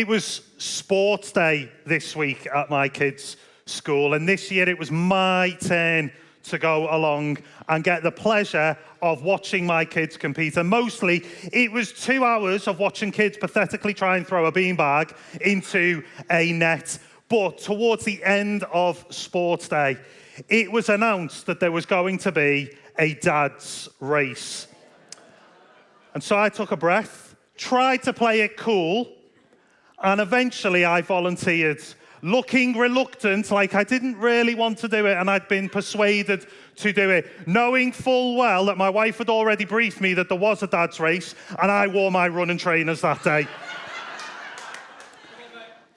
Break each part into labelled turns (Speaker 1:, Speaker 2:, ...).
Speaker 1: It was sports day this week at my kids' school, and this year it was my turn to go along and get the pleasure of watching my kids compete. And mostly, it was 2 hours of watching kids pathetically try and throw a beanbag into a net. But towards the end of sports day, it was announced that there was going to be a dad's race. And so I took a breath, tried to play it cool, and eventually I volunteered, looking reluctant, like I didn't really want to do it, and I'd been persuaded to do it, knowing full well that my wife had already briefed me that there was a dad's race, and I wore my running trainers that day.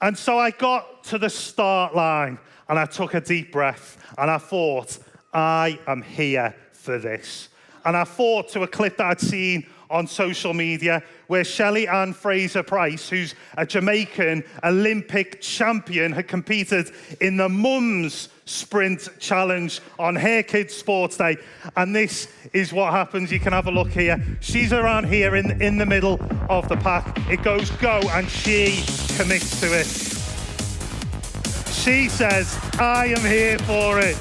Speaker 1: And so I got to the start line, and I took a deep breath, and I thought, I am here for this. And I thought to a clip that I'd seen on social media where Shelley Ann Fraser-Price, who's a Jamaican Olympic champion, had competed in the Mums Sprint Challenge on her kids' sports day. And this is what happens. You can have a look here. She's around here in the middle of the pack. It goes go, and she commits to it. She says, I am here for it.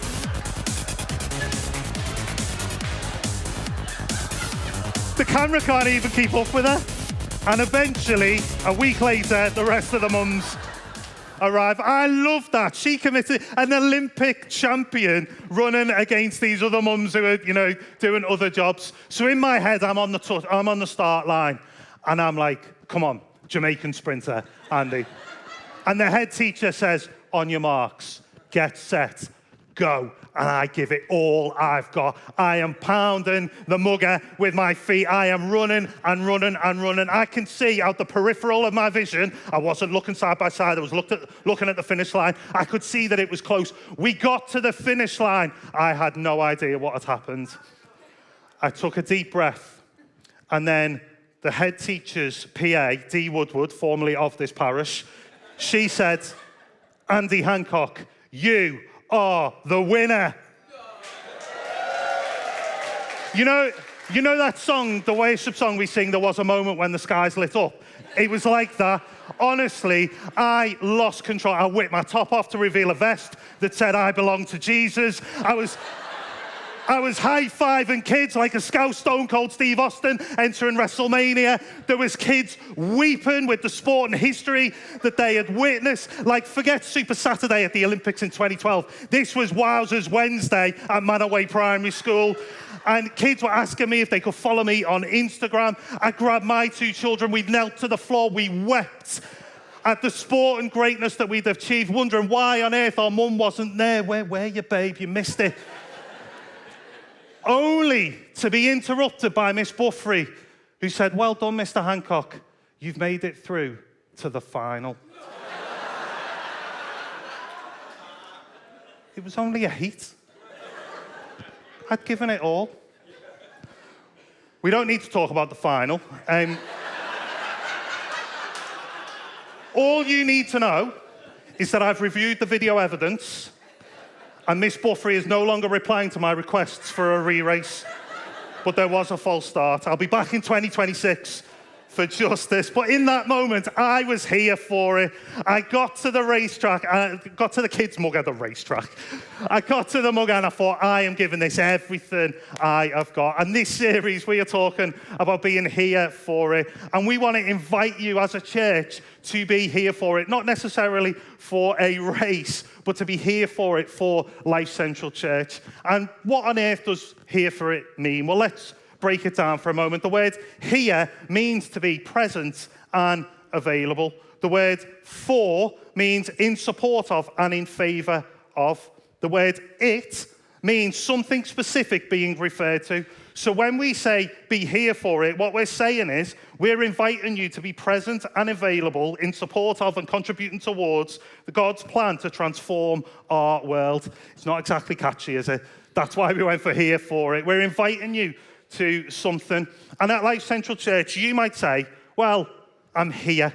Speaker 1: The camera can't even keep up with her. And eventually, a week later, the rest of the mums arrive. I love that. She committed, an Olympic champion running against these other mums who are, doing other jobs. So in my head, I'm on the start line. And I'm like, come on, Jamaican sprinter, Andy. And the head teacher says, on your marks, get set, go. And I give it all I've got. I am pounding the mugger with my feet. I am running and running and running. I can see out the peripheral of my vision. I wasn't looking side by side. I was looking at the finish line. I could see that it was close. We got to the finish line. I had no idea what had happened. I took a deep breath. And then the head teacher's PA, Dee Woodward, formerly of this parish, she said, Andy Hancock, you are the winner. You know that song, the worship song we sing, There Was a Moment When the Skies Lit Up? It was like that. Honestly, I lost control. I whipped my top off to reveal a vest that said I belong to Jesus. I was high-fiving kids like a Scout Stone Cold Steve Austin entering WrestleMania. There was kids weeping with the sport and history that they had witnessed. Like, forget Super Saturday at the Olympics in 2012. This was Wowzers Wednesday at Manaway Primary School. And kids were asking me if they could follow me on Instagram. I grabbed my two children. We knelt to the floor. We wept at the sport and greatness that we'd achieved, wondering why on earth our mum wasn't there. Where were you, babe? You missed it. Only to be interrupted by Miss Buffrey, who said, well done, Mr. Hancock. You've made it through to the final. It was only a heat. I'd given it all. We don't need to talk about the final. All you need to know is that I've reviewed the video evidence, and Miss Buffrey is no longer replying to my requests for a re-race. But there was a false start. I'll be back in 2026 for justice. But in that moment, I was here for it. I got to the racetrack. I got to the kids' mug at the racetrack. I got to the mug and I thought, I am giving this everything I have got. And this series, we are talking about being here for it. And we want to invite you as a church to be here for it. Not necessarily for a race, but to be here for it for Lifecentral Church. And what on earth does here for it mean? Well, let's break it down for a moment. The word here means to be present and available. The word for means in support of and in favour of. The word it means something specific being referred to. So when we say be here for it, what we're saying is we're inviting you to be present and available in support of and contributing towards God's plan to transform our world. It's not exactly catchy, is it? That's why we went for here for it. We're inviting you to something. And at Lifecentral Church, you might say, well, I'm here.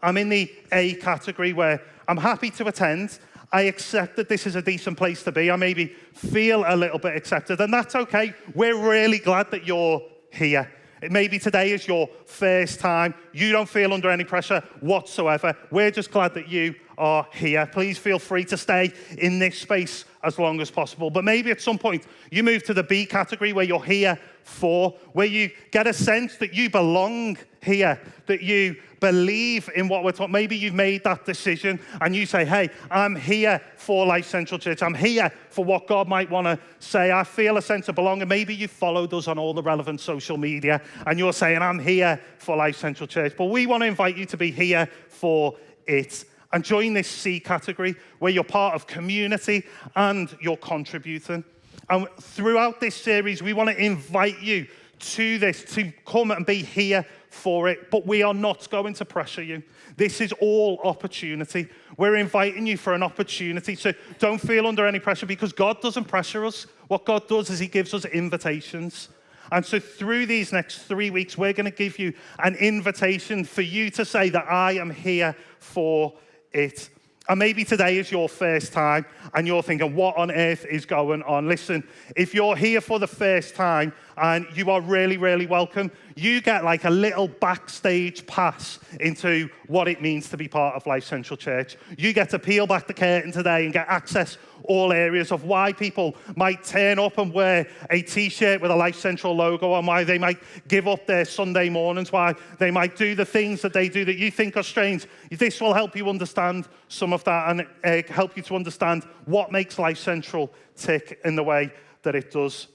Speaker 1: I'm in the A category where I'm happy to attend. I accept that this is a decent place to be. I maybe feel a little bit accepted, and that's okay. We're really glad that you're here. Maybe today is your first time. You don't feel under any pressure whatsoever. We're just glad that you are here. Please feel free to stay in this space as long as possible. But maybe at some point you move to the B category where you're here for, where you get a sense that you belong here, that you believe in what we're talking. Maybe you've made that decision and you say, hey, I'm here for Lifecentral Church. I'm here for what God might want to say. I feel a sense of belonging. Maybe you've followed us on all the relevant social media and you're saying, I'm here for Lifecentral Church. But we want to invite you to be here for it and join this C category where you're part of community and you're contributing. And throughout this series, we want to invite you to this, to come and be here for it, but we are not going to pressure you. This is all opportunity. We're inviting you for an opportunity, so don't feel under any pressure because God doesn't pressure us. What God does is he gives us invitations. And so through these next 3 weeks, we're going to give you an invitation for you to say that I am here for it. And maybe today is your first time and you're thinking, what on earth is going on? Listen, if you're here for the first time and you are really, really welcome, you get like a little backstage pass into what it means to be part of Lifecentral Church. You get to peel back the curtain today and get access all areas of why people might turn up and wear a t-shirt with a Lifecentral logo on, why they might give up their Sunday mornings, why they might do the things that they do that you think are strange. This will help you understand some of that and help you to understand what makes Lifecentral tick in the way that it does.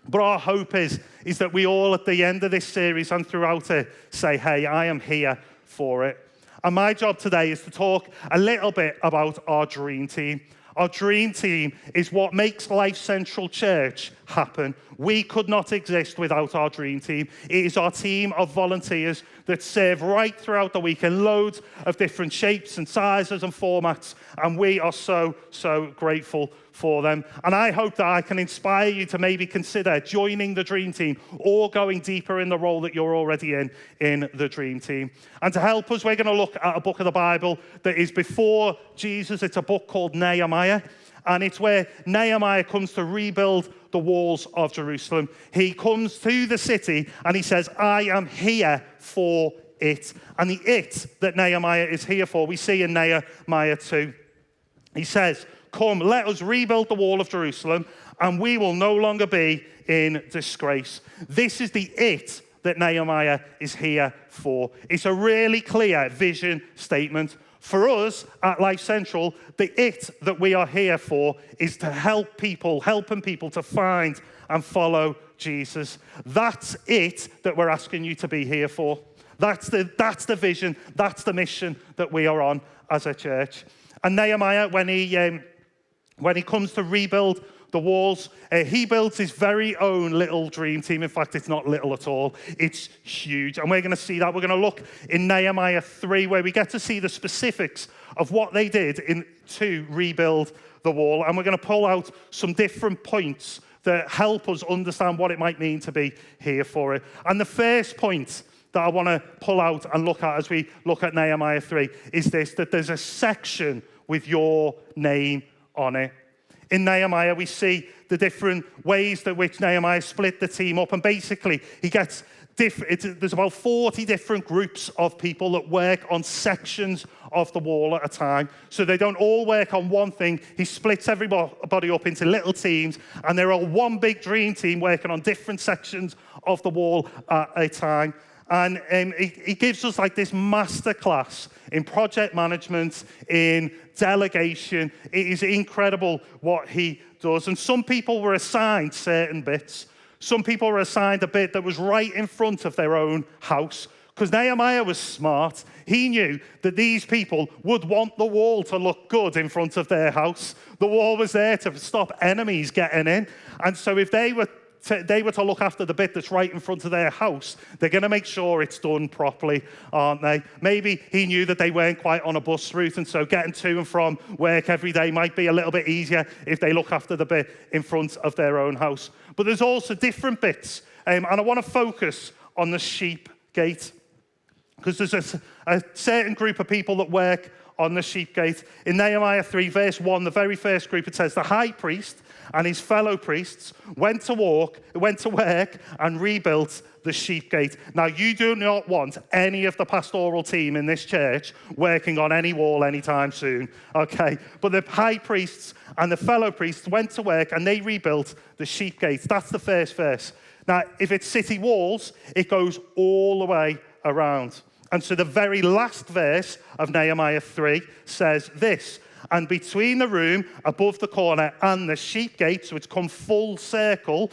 Speaker 1: But our hope is that we all at the end of this series and throughout it say, hey, I am here for it. And my job today is to talk a little bit about our dream team. Our dream team is what makes Lifecentral Church happen. We could not exist without our dream team. It is our team of volunteers that serve right throughout the week in loads of different shapes and sizes and formats, and we are so, so grateful for them. And I hope that I can inspire you to maybe consider joining the dream team or going deeper in the role that you're already in the dream team. And to help us, we're going to look at a book of the Bible that is before Jesus. It's a book called Nehemiah, and it's where Nehemiah comes to rebuild the walls of Jerusalem. He comes to the city and he says, I am here for it. And the it that Nehemiah is here for, we see in Nehemiah 2. He says, come, let us rebuild the wall of Jerusalem, and we will no longer be in disgrace. This is the it that Nehemiah is here for. It's a really clear vision statement. For us at Lifecentral, the it that we are here for is to helping people to find and follow Jesus. That's it that we're asking you to be here for. That's the vision, that's the mission that we are on as a church. And Nehemiah, when he comes to rebuild the walls, he builds his very own little dream team. In fact, it's not little at all. It's huge. And we're going to see that. We're going to look in Nehemiah 3, where we get to see the specifics of what they did to rebuild the wall. And we're going to pull out some different points that help us understand what it might mean to be here for it. And the first point that I want to pull out and look at as we look at Nehemiah 3 is this, that there's a section with your name on it. In Nehemiah, we see the different ways that which Nehemiah split the team up. And basically, he gets there's about 40 different groups of people that work on sections of the wall at a time. So they don't all work on one thing. He splits everybody up into little teams, and they're all one big dream team working on different sections of the wall at a time. And he gives us like this masterclass in project management, in delegation. It is incredible what he does. And some people were assigned certain bits. Some people were assigned a bit that was right in front of their own house. Because Nehemiah was smart. He knew that these people would want the wall to look good in front of their house. The wall was there to stop enemies getting in. And so if they were to look after the bit that's right in front of their house, they're going to make sure it's done properly, aren't they? Maybe he knew that they weren't quite on a bus route, and so getting to and from work every day might be a little bit easier if they look after the bit in front of their own house. But there's also different bits, and I want to focus on the sheep gate, because there's a certain group of people that work on the sheep gate. In Nehemiah 3, verse 1, the very first group, it says, the high priest and his fellow priests went to work and rebuilt the sheep gate. Now, you do not want any of the pastoral team in this church working on any wall anytime soon, okay? But the high priests and the fellow priests went to work and they rebuilt the sheep gate. That's the first verse. Now, if it's city walls, it goes all the way around. And so the very last verse of Nehemiah 3 says this, and between the room above the corner and the sheep gate, so it's come full circle,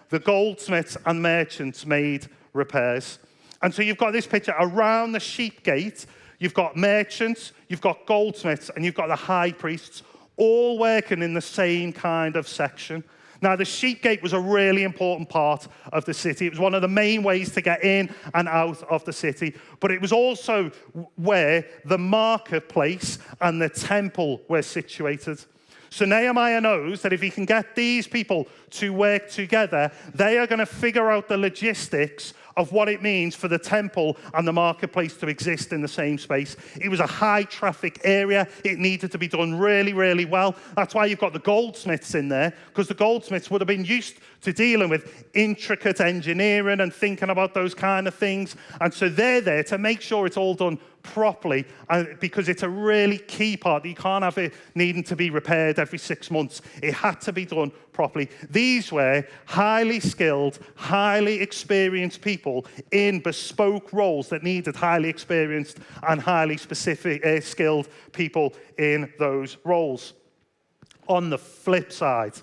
Speaker 1: the goldsmiths and merchants made repairs. And so you've got this picture around the sheep gate, you've got merchants, you've got goldsmiths, and you've got the high priests, all working in the same kind of section. Now, the sheep gate was a really important part of the city. It was one of the main ways to get in and out of the city. But it was also where the marketplace and the temple were situated. So Nehemiah knows that if he can get these people to work together, they are going to figure out the logistics of what it means for the temple and the marketplace to exist in the same space. It was a high traffic area. It needed to be done really, really well. That's why you've got the goldsmiths in there, because the goldsmiths would have been used to dealing with intricate engineering and thinking about those kind of things. And so they're there to make sure it's all done properly, because it's a really key part. You can't have it needing to be repaired every 6 months. It had to be done properly. These were highly skilled, highly experienced people in bespoke roles that needed highly experienced and highly specific skilled people in those roles. On the flip side,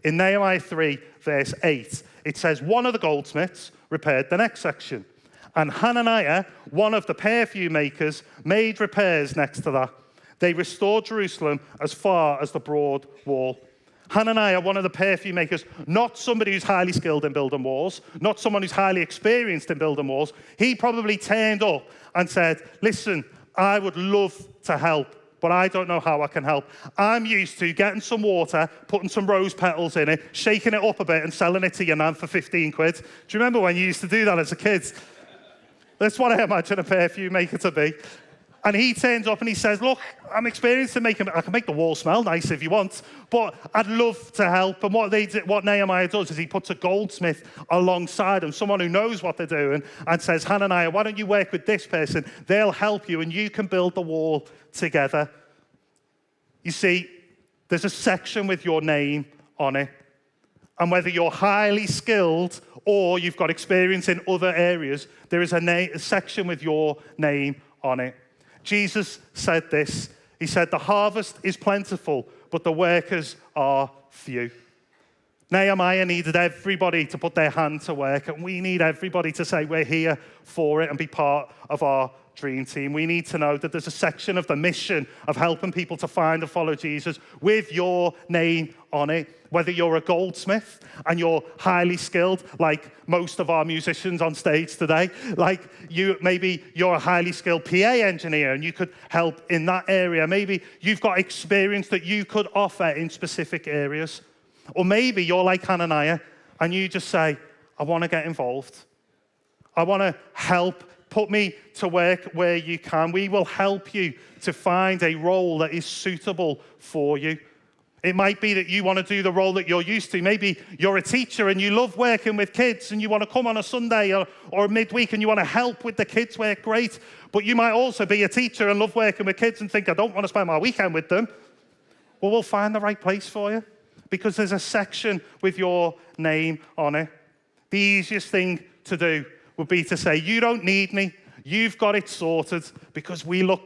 Speaker 1: in Nehemiah 3, verse 8, it says, one of the goldsmiths repaired the next section. And Hananiah, one of the perfume makers, made repairs next to that. They restored Jerusalem as far as the broad wall. Hananiah, one of the perfume makers, not somebody who's highly skilled in building walls, not someone who's highly experienced in building walls. He probably turned up and said, listen, I would love to help, but I don't know how I can help. I'm used to getting some water, putting some rose petals in it, shaking it up a bit and selling it to your nan for 15 quid. Do you remember when you used to do that as a kid? That's what I imagine a perfume maker to be. And he turns up and he says, look, I'm experienced in making, I can make the wall smell nice if you want, but I'd love to help. And what Nehemiah does is he puts a goldsmith alongside him, someone who knows what they're doing, and says, Hananiah, why don't you work with this person? They'll help you and you can build the wall together. You see, there's a section with your name on it. And whether you're highly skilled or you've got experience in other areas, there is a section with your name on it. Jesus said this. He said, the harvest is plentiful, but the workers are few. Nehemiah needed everybody to put their hand to work, and we need everybody to say we're here for it and be part of our dream team. We need to know that there's a section of the mission of helping people to find and follow Jesus with your name on it. Whether you're a goldsmith and you're highly skilled, like most of our musicians on stage today, like maybe you're a highly skilled PA engineer and you could help in that area. Maybe you've got experience that you could offer in specific areas. Or maybe you're like Hananiah and you just say, I want to get involved. I want to help. Put me to work where you can. We will help you to find a role that is suitable for you. It might be that you want to do the role that you're used to. Maybe you're a teacher and you love working with kids and you want to come on a Sunday or midweek and you want to help with the kids' work. Great. But you might also be a teacher and love working with kids and think, I don't want to spend my weekend with them. Well, we'll find the right place for you because there's a section with your name on it. The easiest thing to do would be to say, you don't need me. You've got it sorted because we look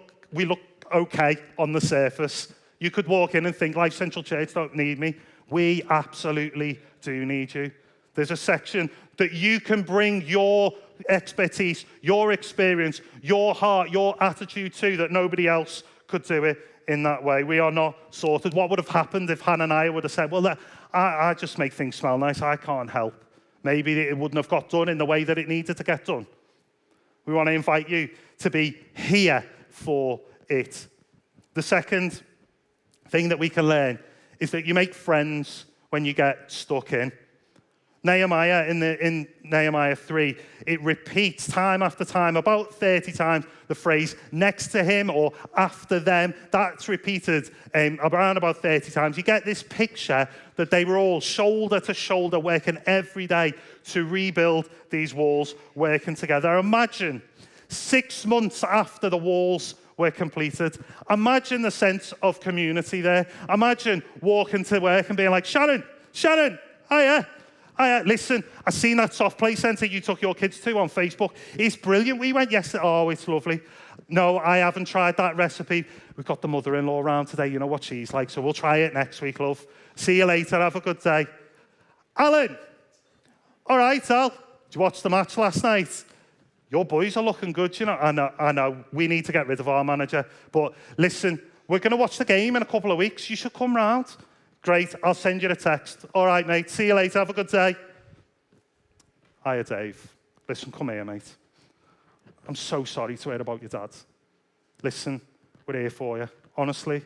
Speaker 1: okay on the surface. You could walk in and think, Lifecentral Church don't need me. We absolutely do need you. There's a section that you can bring your expertise, your experience, your heart, your attitude to that nobody else could do it in that way. We are not sorted. What would have happened if Hananiah would have said, well, I just make things smell nice. I can't help. Maybe it wouldn't have got done in the way that it needed to get done. We want to invite you to be here for it. The second thing that we can learn is that you make friends when you get stuck in. Nehemiah, in Nehemiah 3, it repeats time after time, about 30 times, the phrase next to him or after them. That's repeated around about 30 times. You get this picture that they were all shoulder to shoulder working every day to rebuild these walls, working together. Imagine 6 months after the walls were completed. Imagine the sense of community there. Imagine walking to work and being like, Sharon, hiya. Listen, I seen that soft play centre you took your kids to on Facebook. It's brilliant. We went yesterday. Oh, it's lovely. No, I haven't tried that recipe. We've got the mother-in-law around today. You know what she's like, so we'll try it next week, love. See you later. Have a good day. Alan. All right, Al. Did you watch the match last night? Your boys are looking good, you know. I know. We need to get rid of our manager. But listen, we're going to watch the game in a couple of weeks. You should come round. Great, I'll send you a text. All right, mate, see you later, have a good day. Hiya, Dave. Listen, come here, mate. I'm so sorry to hear about your dad. Listen, we're here for you. Honestly,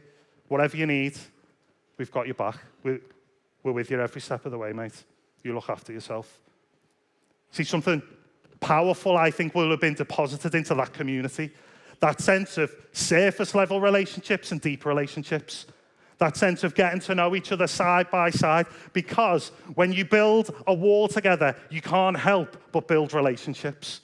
Speaker 1: whatever you need, we've got your back. We're with you every step of the way, mate. You look after yourself. See, something powerful, I think, will have been deposited into that community. That sense of surface-level relationships and deep relationships. That sense of getting to know each other side by side, because when you build a wall together, you can't help but build relationships.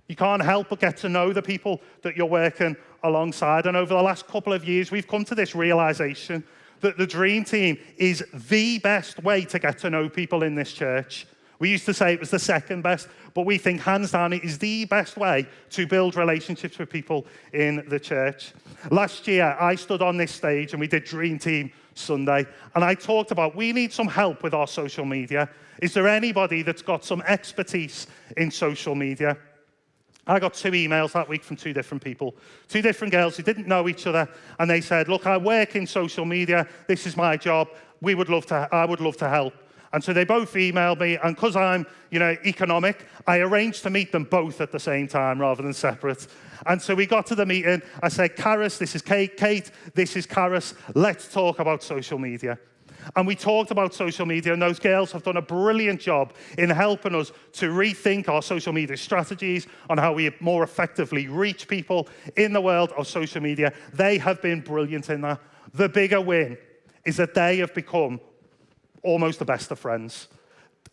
Speaker 1: You can't help but get to know the people that you're working alongside. And over the last couple of years, we've come to this realization that the Dream Team is the best way to get to know people in this church. We used to say it was the second best, but we think hands down it is the best way to build relationships with people in the church. Last year, I stood on this stage and we did Dream Team Sunday, and I talked about we need some help with our social media. Is there anybody that's got some expertise in social media? I got 2 emails that week from 2 different people, 2 different girls who didn't know each other, and they said, look, I work in social media, this is my job, I would love to help. And so they both emailed me, and because I'm, economic, I arranged to meet them both at the same time rather than separate. And so we got to the meeting. I said, Karis, this is Kate. Kate, this is Karis. Let's talk about social media. And we talked about social media, and those girls have done a brilliant job in helping us to rethink our social media strategies on how we more effectively reach people in the world of social media. They have been brilliant in that. The bigger win is that they have become almost the best of friends.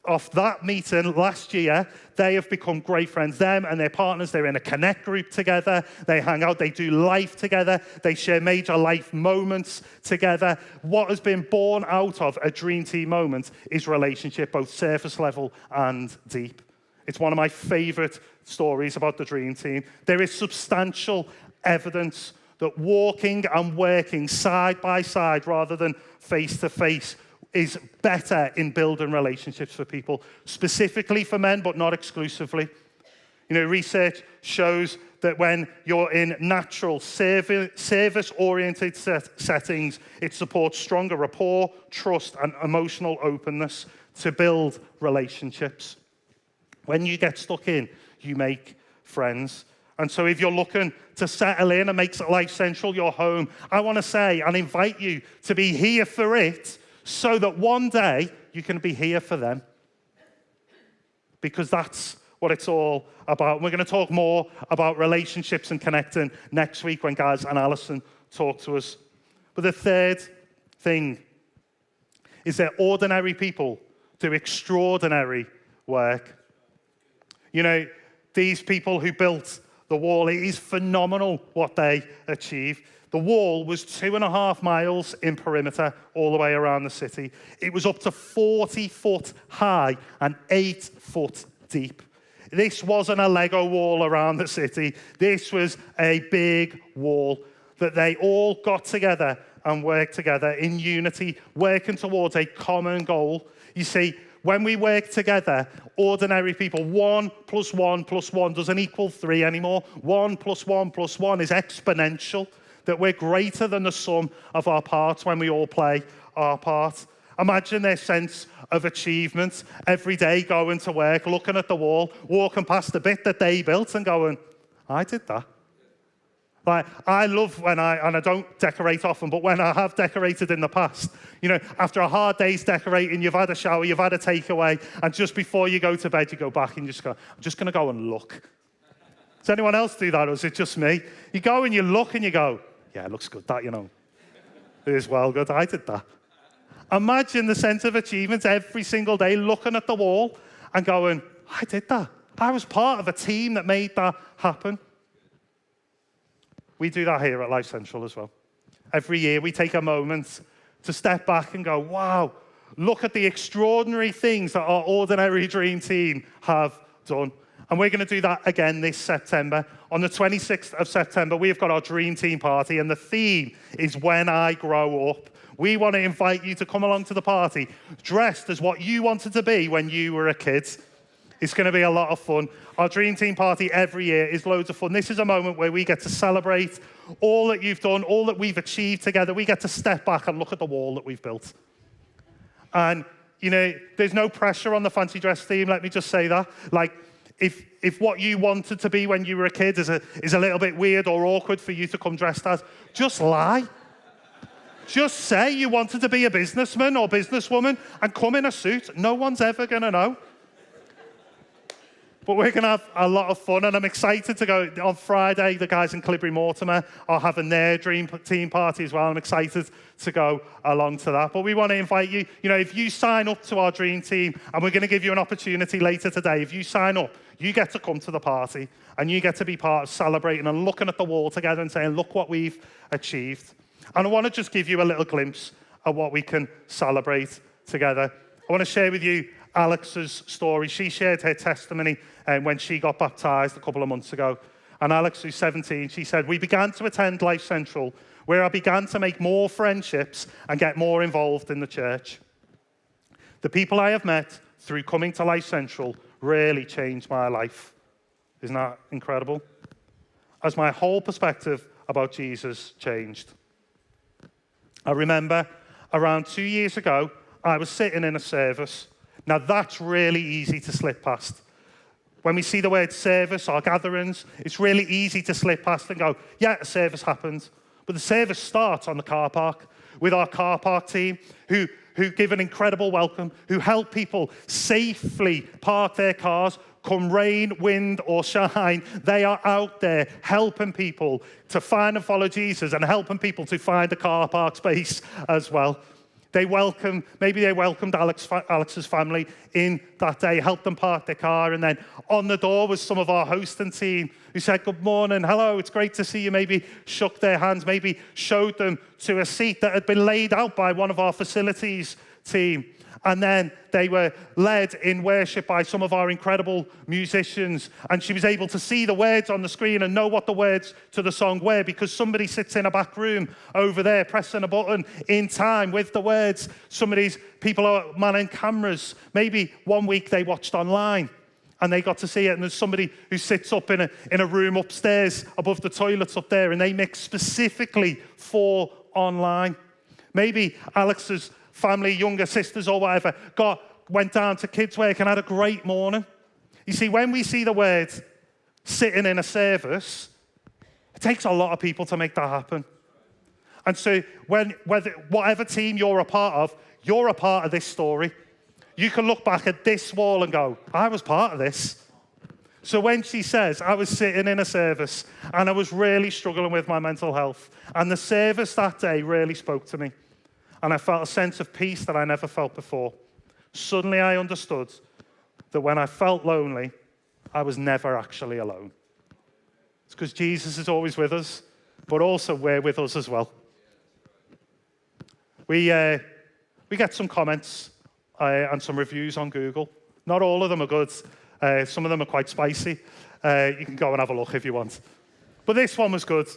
Speaker 1: Off that meeting last year, they have become great friends. Them and their partners, they're in a connect group together. They hang out, they do life together. They share major life moments together. What has been born out of a Dream Team moment is relationship, both surface level and deep. It's one of my favorite stories about the Dream Team. There is substantial evidence that walking and working side by side rather than face to face is better in building relationships for people, specifically for men, but not exclusively. Research shows that when you're in natural service-oriented settings, it supports stronger rapport, trust, and emotional openness to build relationships. When you get stuck in, you make friends. And so if you're looking to settle in and make Lifecentral your home, I want to say and invite you to be here for it, so that one day you can be here for them. Because that's what it's all about. We're going to talk more about relationships and connecting next week when Gaz and Alison talk to us. But the third thing is that ordinary people do extraordinary work. These people who built the wall, it is phenomenal what they achieved. The wall was 2.5 miles in perimeter all the way around the city. It was up to 40 foot high and 8 foot deep. This wasn't a Lego wall around the city. This was a big wall that they all got together and worked together in unity, working towards a common goal. You see, when we work together, ordinary people, 1 + 1 + 1 doesn't equal 3 anymore. 1 + 1 + 1 is exponential. That we're greater than the sum of our parts when we all play our part. Imagine their sense of achievement every day going to work, looking at the wall, walking past the bit that they built and going, I did that. Like, I love and I don't decorate often, but when I have decorated in the past, after a hard day's decorating, you've had a shower, you've had a takeaway, and just before you go to bed, you go back and you just go, I'm just going to go and look. Does anyone else do that, or is it just me? You go and you look and you go, yeah, it looks good, that, It is well good. I did that. Imagine the sense of achievement every single day, looking at the wall and going, I did that. I was part of a team that made that happen. We do that here at Life Central as well. Every year we take a moment to step back and go, wow, look at the extraordinary things that our ordinary dream team have done. And we're going to do that again this September. On the 26th of September, we've got our dream team party, and the theme is When I Grow Up. We want to invite you to come along to the party dressed as what you wanted to be when you were a kid. It's going to be a lot of fun. Our Dream Team party every year is loads of fun. This is a moment where we get to celebrate all that you've done, all that we've achieved together. We get to step back and look at the wall that we've built. And, there's no pressure on the fancy dress team, let me just say that. Like, if what you wanted to be when you were a kid is a little bit weird or awkward for you to come dressed as, just lie. Just say you wanted to be a businessman or businesswoman and come in a suit. No one's ever going to know. But we're going to have a lot of fun, and I'm excited to go. On Friday, the guys in Clibbery Mortimer are having their dream team party as well. I'm excited to go along to that. But we want to invite you, if you sign up to our dream team, and we're going to give you an opportunity later today, if you sign up, you get to come to the party, and you get to be part of celebrating and looking at the wall together and saying, look what we've achieved. And I want to just give you a little glimpse of what we can celebrate together. I want to share with you Alex's story. She shared her testimony when she got baptized a couple of months ago. And Alex, who's 17, she said, we began to attend Life Central, where I began to make more friendships and get more involved in the church. The people I have met through coming to Life Central really changed my life. Isn't that incredible? As my whole perspective about Jesus changed. I remember around 2 years ago, I was sitting in a service. Now, that's really easy to slip past. When we see the word service or gatherings, it's really easy to slip past and go, yeah, a service happened. But the service starts on the car park with our car park team who give an incredible welcome, who help people safely park their cars, come rain, wind, or shine. They are out there helping people to find and follow Jesus and helping people to find a car park space as well. Maybe they welcomed Alex's family in that day, helped them park their car, and then on the door was some of our hosting team who said, good morning, hello, it's great to see you, maybe shook their hands, maybe showed them to a seat that had been laid out by one of our facilities team. And then they were led in worship by some of our incredible musicians. And she was able to see the words on the screen and know what the words to the song were because somebody sits in a back room over there pressing a button in time with the words. Some of these people are manning cameras. Maybe one week they watched online and they got to see it. And there's somebody who sits up in a room upstairs above the toilets up there and they mix specifically for online. Maybe Alex's family, younger sisters or whatever, went down to kids' work and had a great morning. You see, when we see the word sitting in a service, it takes a lot of people to make that happen. And so whatever team you're a part of this story. You can look back at this wall and go, I was part of this. So when she says, I was sitting in a service and I was really struggling with my mental health, and the service that day really spoke to me, and I felt a sense of peace that I never felt before. Suddenly I understood that when I felt lonely, I was never actually alone. It's because Jesus is always with us, but also we're with us as well. We get some comments and some reviews on Google. Not all of them are good. Some of them are quite spicy. You can go and have a look if you want. But this one was good.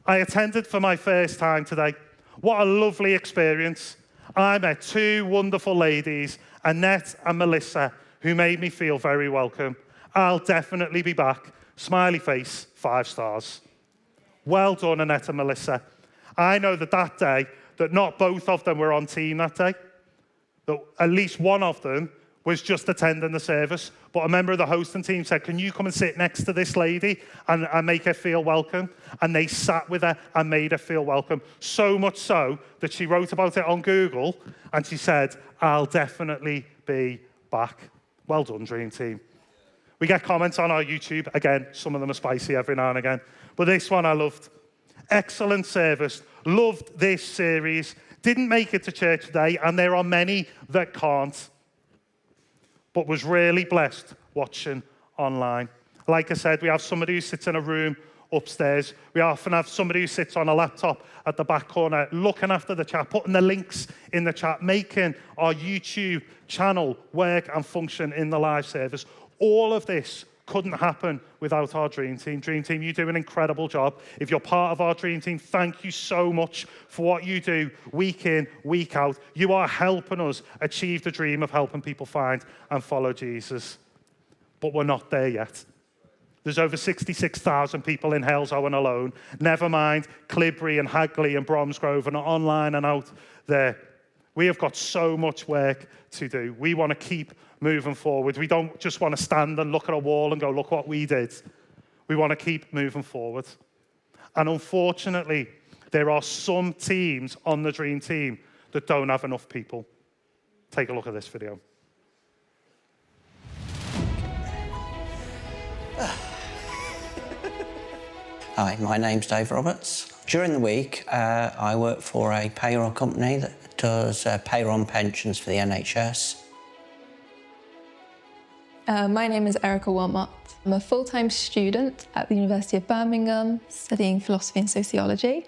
Speaker 1: I attended for my first time today. What a lovely experience. I met two wonderful ladies, Annette and Melissa, who made me feel very welcome. I'll definitely be back. Smiley face, 5 stars. Well done, Annette and Melissa. I know that day, that not both of them were on team that day. That at least one of them was just attending the service, but a member of the hosting team said, can you come and sit next to this lady and make her feel welcome? And they sat with her and made her feel welcome. So much so that she wrote about it on Google and she said, I'll definitely be back. Well done, Dream Team. We get comments on our YouTube. Again, some of them are spicy every now and again. But this one I loved. Excellent service. Loved this series. Didn't make it to church today, and there are many that can't. But was really blessed watching online. Like I said, we have somebody who sits in a room upstairs. We often have somebody who sits on a laptop at the back corner, looking after the chat, putting the links in the chat, making our YouTube channel work and function in the live service. All of this couldn't happen without our Dream Team. Dream Team, you do an incredible job. If you're part of our Dream Team, thank you so much for what you do week in, week out. You are helping us achieve the dream of helping people find and follow Jesus. But we're not there yet. There's over 66,000 people in Halesowen alone. Never mind Clibry and Hagley and Bromsgrove and online and out there. We have got so much work to do. We want to keep moving forward. We don't just want to stand and look at a wall and go, look what we did. We want to keep moving forward. And unfortunately, there are some teams on the Dream Team that don't have enough people. Take a look at this video.
Speaker 2: Hi, my name's Dave Roberts. During the week, I work for a payroll company that does payroll and pensions for the NHS.
Speaker 3: My name is Erica Wilmot. I'm a full-time student at the University of Birmingham, studying philosophy and sociology.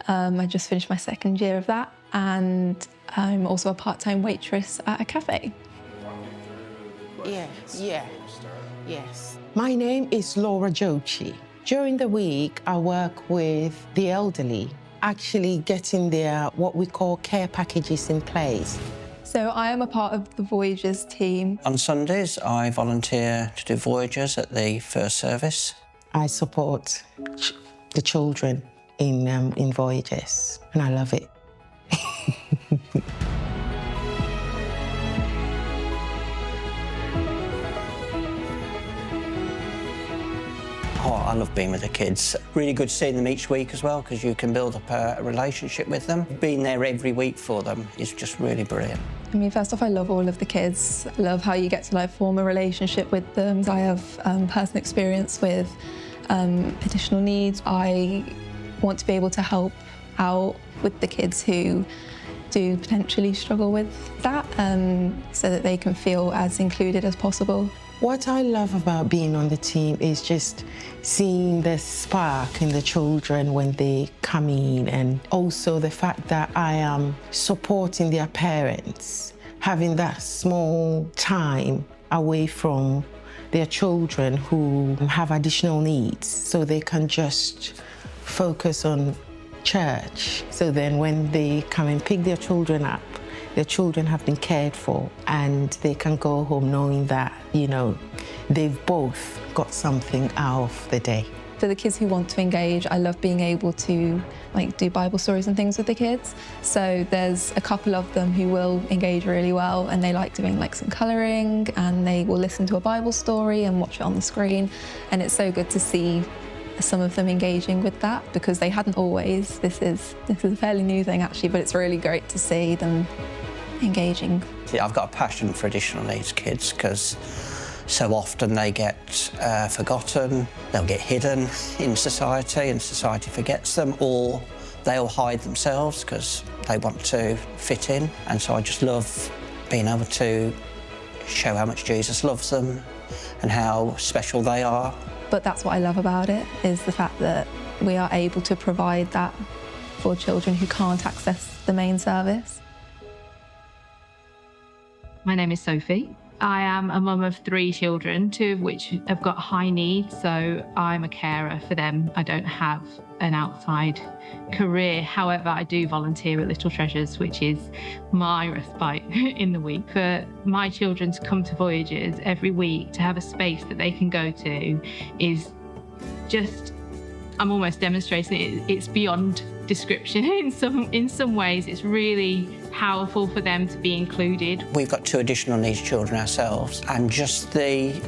Speaker 3: I just finished my second year of that, and I'm also a part-time waitress at a cafe.
Speaker 4: Yes. My name is Laura Jochi. During the week, I work with the elderly, actually getting their what we call care packages in place.
Speaker 3: So I am a part of the Voyagers team.
Speaker 2: On Sundays, I volunteer to do Voyagers at the first service.
Speaker 4: I support the children in Voyagers, and I love it.
Speaker 2: Oh, I love being with the kids. Really good seeing them each week as well, because you can build up a relationship with them. Being there every week for them is just really brilliant.
Speaker 3: I mean, first off, I love all of the kids. I love how you get to form a relationship with them. I have personal experience with additional needs. I want to be able to help out with the kids who do potentially struggle with that, so that they can feel as included as possible.
Speaker 4: What I love about being on the team is just seeing the spark in the children when they come in, and also the fact that I am supporting their parents, having that small time away from their children who have additional needs, so they can just focus on church. So then when they come and pick their children up, their children have been cared for, and they can go home knowing that, they've both got something out of the day.
Speaker 3: For the kids who want to engage, I love being able to do Bible stories and things with the kids. So there's a couple of them who will engage really well, and they like doing some colouring, and they will listen to a Bible story and watch it on the screen. And it's so good to see some of them engaging with that, because they hadn't always. This is a fairly new thing actually, but it's really great to see them engaging.
Speaker 2: Yeah, I've got a passion for additional needs kids, because so often they get forgotten, they'll get hidden in society and society forgets them, or they'll hide themselves because they want to fit in. And so I just love being able to show how much Jesus loves them and how special they are.
Speaker 3: But that's what I love about it, is the fact that we are able to provide that for children who can't access the main service.
Speaker 5: My name is Sophie. I am a mum of 3 children, 2 of which have got high needs, so I'm a carer for them. I don't have an outside career. However, I do volunteer at Little Treasures, which is my respite in the week. For my children to come to Voyagers every week, to have a space that they can go to, is just I'm almost demonstrating it. It's beyond description. In some ways, it's really powerful for them to be included.
Speaker 2: We've got 2 additional needs children ourselves, and just the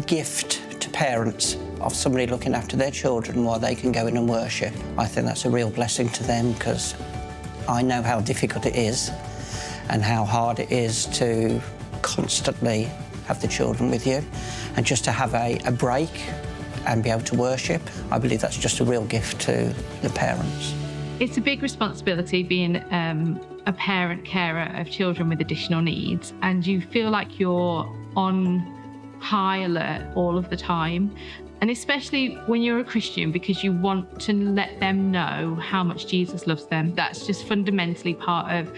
Speaker 2: gift to parents of somebody looking after their children while they can go in and worship, I think that's a real blessing to them, because I know how difficult it is and how hard it is to constantly have the children with you, and just to have a break and be able to worship, I believe that's just a real gift to the parents.
Speaker 5: It's a big responsibility being a parent carer of children with additional needs, and you feel like you're on high alert all of the time, and especially when you're a Christian, because you want to let them know how much Jesus loves them. That's just fundamentally part of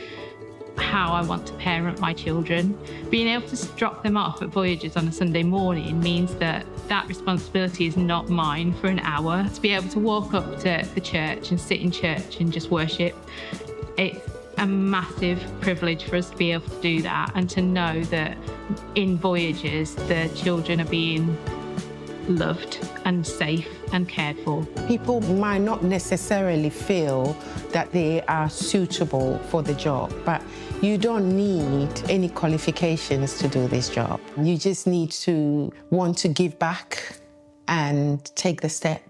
Speaker 5: how I want to parent my children. Being able to drop them off at Voyages on a Sunday morning means that responsibility is not mine for an hour. To be able to walk up to the church and sit in church and just worship, it's a massive privilege for us to be able to do that, and to know that in Voyages the children are being loved and safe and cared for.
Speaker 4: People might not necessarily feel that they are suitable for the job, but you don't need any qualifications to do this job. You just need to want to give back and take the step,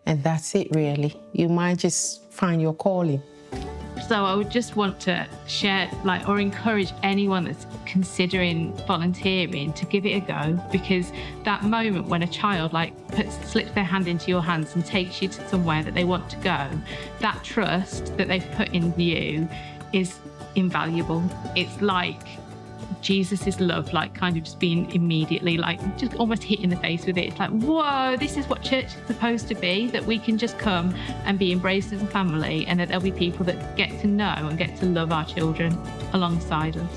Speaker 4: and that's it really. You might just find your calling.
Speaker 5: So I would just want to share, or encourage anyone that's considering volunteering to give it a go, because that moment when a child slips their hand into your hands and takes you to somewhere that they want to go, that trust that they've put in you is invaluable. It's like Jesus' love, kind of just being immediately, just almost hit in the face with it. It's like, whoa, this is what church is supposed to be, that we can just come and be embraced as a family, and that there'll be people that get to know and get to love our children alongside us.